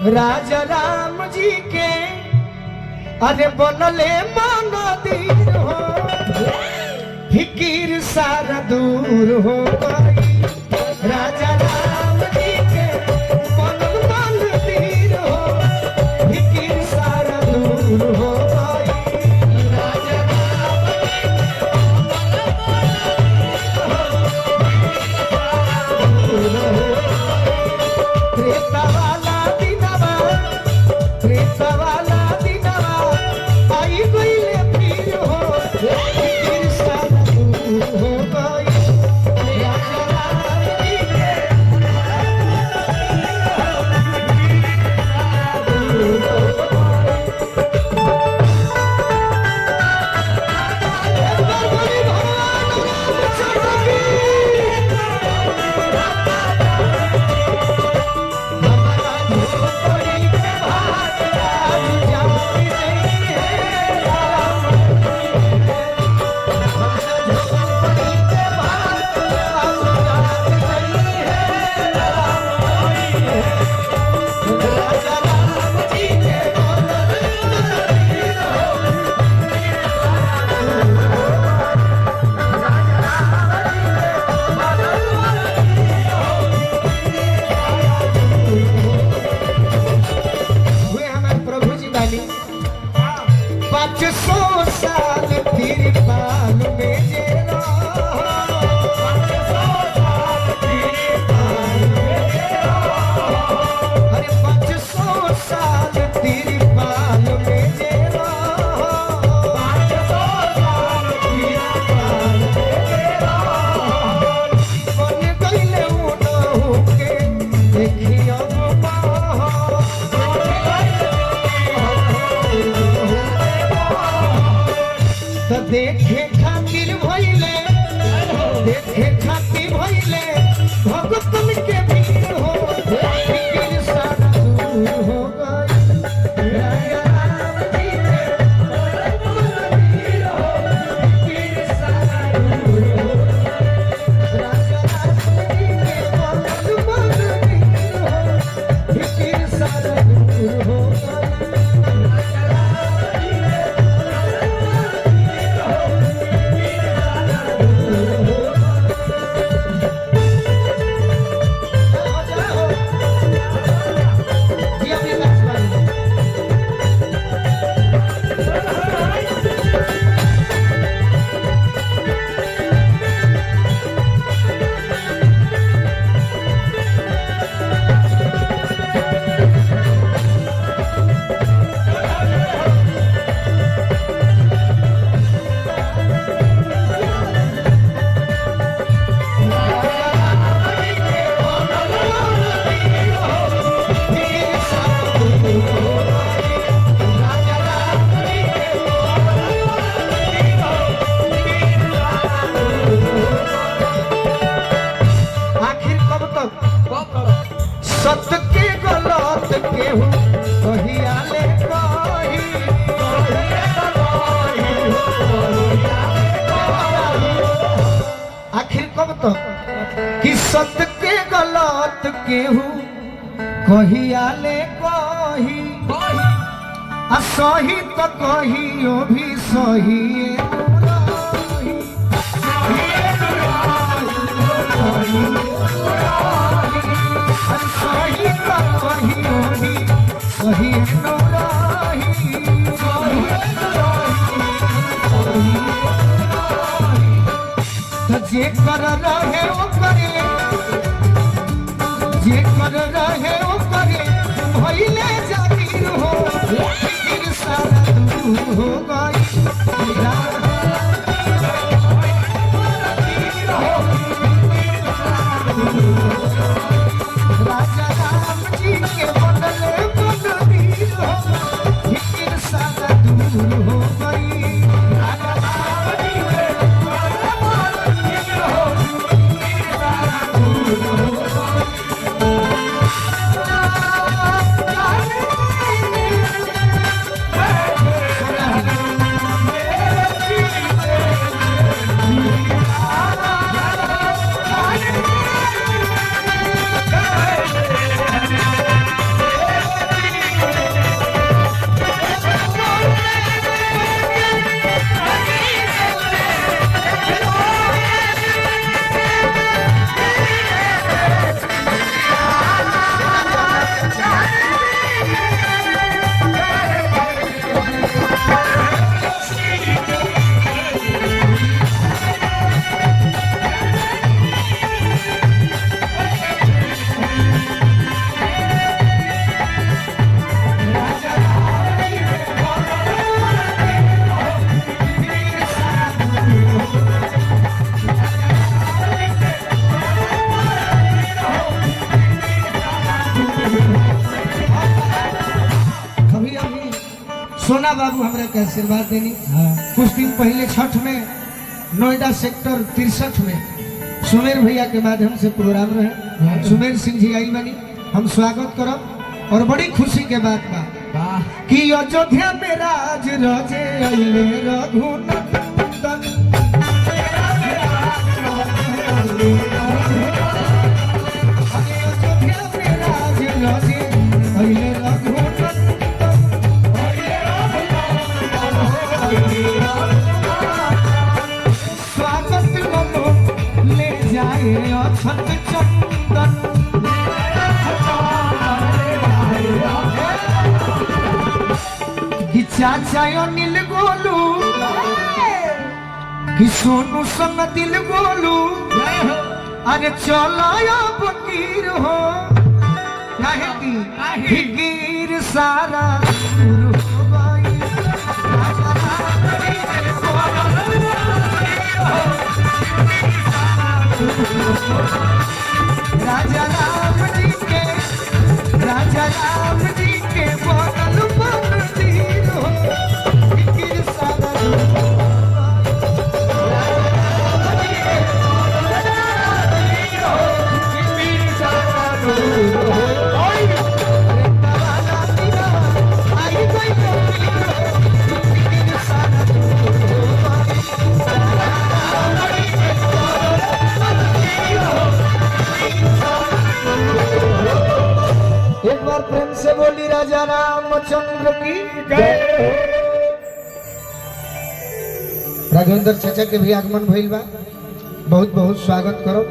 राजा राम जी के अरे बनले मंदिर हो फिकीर सारा दूर हो गई। राजा राम जी के बनल मंदिर हो फिकीर सारा दूर हो गई। राजा राम जी के त्रेता वाला दिनवा आई गईले फिर हो फिर सारा दूर हो गई। राजा राम जी के देखे खातिर भइले भगतन के भीड़ हो फिकीर सारा दूर हो गई। राजा राम जी के मंदिर हो फिकीर सारा दूर हो गई। राजा राम जी के मंदिर हो फिकीर सारा दूर हो गई। सत्य के गलत केहू कहिया ले कही आखिर कब तक कि सत्य के गलत केहू कहिया ले कही आ सही तो कहियो भी सही सही जे कर रहे वो करे भइले जागीर हो फिर सारा दूर हो गई। राजा राम जी के बनले मंदिर हो फिर सारा दूर हो गई। राजा राम जी के बनले मंदिर हो फिर सारा दूर हो गई। अभी अभी सोना बाबू हमरा के आशीर्वाद देनी। कुछ दिन पहले छठ में नोएडा सेक्टर 63 में सुमेर भैया के माध्यम से प्रोग्राम रहे। सुमेर सिंह जी आई बनी, हम स्वागत करब और बड़ी खुशी के बात बा कि अयोध्या में राज रजे अइले रघुनंदन। अयोध्या में राज रजे अइले रघुनंदन। स्वागत मनो ले जाए अछत चंदन। कि चाचा नील गोलू कि सोनू संग दिल गोलू अरे चलाया फकीर हो काहे की गिर सारा दूर हो गई। राजा राम जी के बनल मंदिर हो गिर सारा दूर हो एक बार प्रेम से बोली राजा रामचंद्र की जय। राघवेंद्र चाचा के भी आगमन भइल बा, बहुत बहुत स्वागत करो।